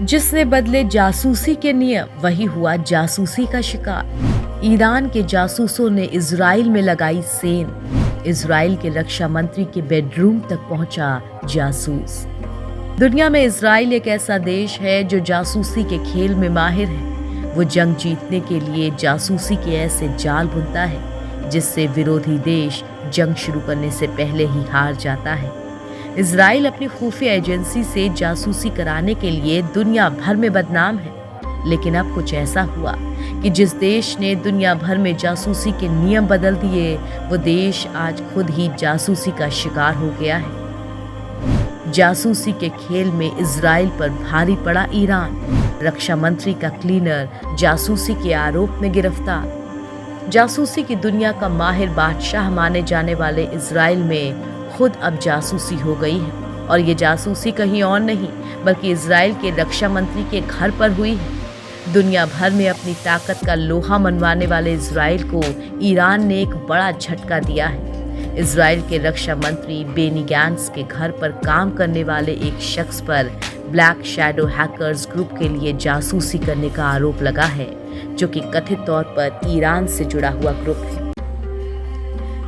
जिसने बदले जासूसी के नियम, वही हुआ जासूसी का शिकार। ईरान के जासूसों ने इजराइल में लगाई सेंध। इजराइल के रक्षा मंत्री के बेडरूम तक पहुंचा जासूस। दुनिया में इजराइल एक ऐसा देश है जो जासूसी के खेल में माहिर है। वो जंग जीतने के लिए जासूसी के ऐसे जाल बुनता है जिससे विरोधी देश जंग शुरू करने से पहले ही हार जाता है। इजराइल अपनी खुफिया एजेंसी से जासूसी कराने के लिए दुनिया भर में बदनाम है। लेकिन अब कुछ ऐसा हुआ कि जिस देश ने दुनिया भर में जासूसी के नियम बदल दिए, वो देश आज खुद ही जासूसी का शिकार हो गया है। जासूसी के खेल में इजराइल पर भारी पड़ा ईरान। रक्षा मंत्री का क्लीनर जासूसी के आरोप में गिरफ्तार। जासूसी की दुनिया का माहिर बादशाह माने जाने वाले इजराइल में खुद अब जासूसी हो गई है, और ये जासूसी कहीं और नहीं बल्कि इजराइल के रक्षा मंत्री के घर पर हुई है। दुनिया भर में अपनी ताकत का लोहा मनवाने वाले इजराइल को ईरान ने एक बड़ा झटका दिया है। इजराइल के रक्षा मंत्री बेनी गैंट्स के घर पर काम करने वाले एक शख्स पर ब्लैक शैडो हैकर्स ग्रुप के लिए जासूसी करने का आरोप लगा है, जो कि कथित तौर पर ईरान से जुड़ा हुआ ग्रुप है।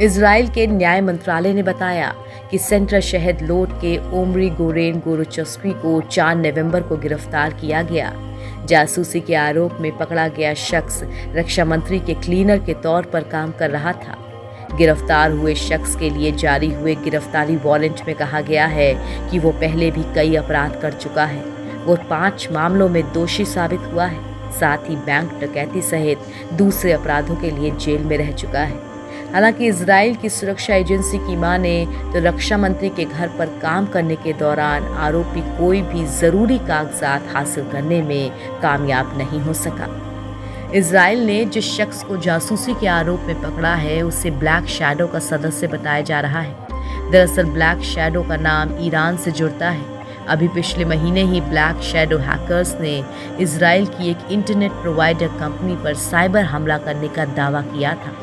इजराइल के न्याय मंत्रालय ने बताया कि सेंट्रल शहर लोड के ओमरी गोरेन गोरोचस्की को 4 नवंबर को गिरफ्तार किया गया। जासूसी के आरोप में पकड़ा गया शख्स रक्षा मंत्री के क्लीनर के तौर पर काम कर रहा था। गिरफ्तार हुए शख्स के लिए जारी हुए गिरफ्तारी वारंट में कहा गया है कि वो पहले भी कई अपराध कर चुका है। वो 5 मामलों में दोषी साबित हुआ है। साथ ही बैंक डकैती सहित दूसरे अपराधों के लिए जेल में रह चुका है। हालांकि इजराइल की सुरक्षा एजेंसी की माने तो रक्षा मंत्री के घर पर काम करने के दौरान आरोपी कोई भी जरूरी कागजात हासिल करने में कामयाब नहीं हो सका। इजराइल ने जिस शख्स को जासूसी के आरोप में पकड़ा है उसे ब्लैक शैडो का सदस्य बताया जा रहा है। दरअसल ब्लैक शैडो का नाम ईरान से जुड़ता है। अभी पिछले महीने ही ब्लैक शैडो हैकर्स ने इजराइल की एक इंटरनेट प्रोवाइडर कंपनी पर साइबर हमला करने का दावा किया था।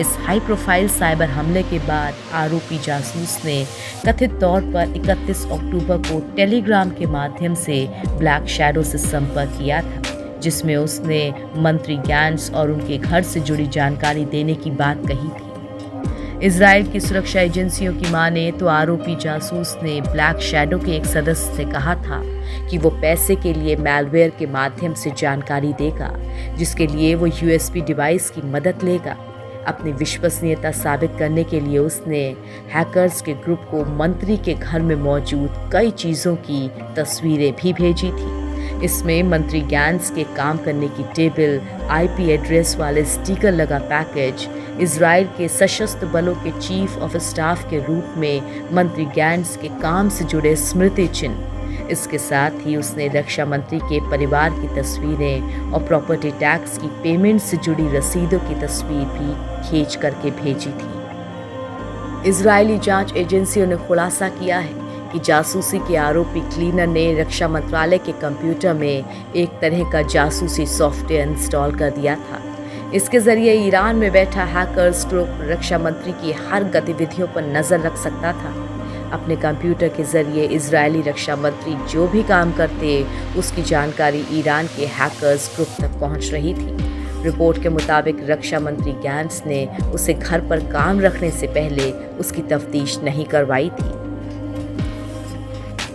इस हाई प्रोफाइल साइबर हमले के बाद आरोपी जासूस ने कथित तौर पर 31 अक्टूबर को टेलीग्राम के माध्यम से ब्लैक शैडो से संपर्क किया था, जिसमें उसने मंत्री गैंट्स और उनके घर से जुड़ी जानकारी देने की बात कही थी। इजराइल की सुरक्षा एजेंसियों की माने तो आरोपी जासूस ने ब्लैक शैडो के एक सदस्य से कहा था कि वो पैसे के लिए मैलवेयर के माध्यम से जानकारी देगा, जिसके लिए वो यूएसबी डिवाइस की मदद लेगा। अपनी विश्वसनीयता साबित करने के लिए उसने हैकर्स के ग्रुप को मंत्री के घर में मौजूद कई चीज़ों की तस्वीरें भी भेजी थी। इसमें मंत्री गैंट्स के काम करने की टेबल, आईपी एड्रेस वाले स्टिकर लगा पैकेज, इजराइल के सशस्त्र बलों के चीफ ऑफ स्टाफ के रूप में मंत्री गैंट्स के काम से जुड़े स्मृति चिन्ह। इसके साथ ही उसने रक्षा मंत्री के परिवार की तस्वीरें और प्रॉपर्टी टैक्स की पेमेंट से जुड़ी रसीदों की तस्वीर भी खींच करके भेजी थी। इजरायली जांच एजेंसियों ने खुलासा किया है कि जासूसी के आरोपी क्लीनर ने रक्षा मंत्रालय के कंप्यूटर में एक तरह का जासूसी सॉफ्टवेयर इंस्टॉल कर दिया था। इसके जरिए ईरान में बैठा हैकर्स ग्रुप रक्षा मंत्री की हर गतिविधियों पर नजर रख सकता था। अपने कंप्यूटर के जरिए इजरायली रक्षा मंत्री जो भी काम करते, उसकी जानकारी ईरान के हैकर्स ग्रुप तक पहुंच रही थी। रिपोर्ट के मुताबिक रक्षा मंत्री गैंट्स ने उसे घर पर काम रखने से पहले उसकी तफ्तीश नहीं करवाई थी।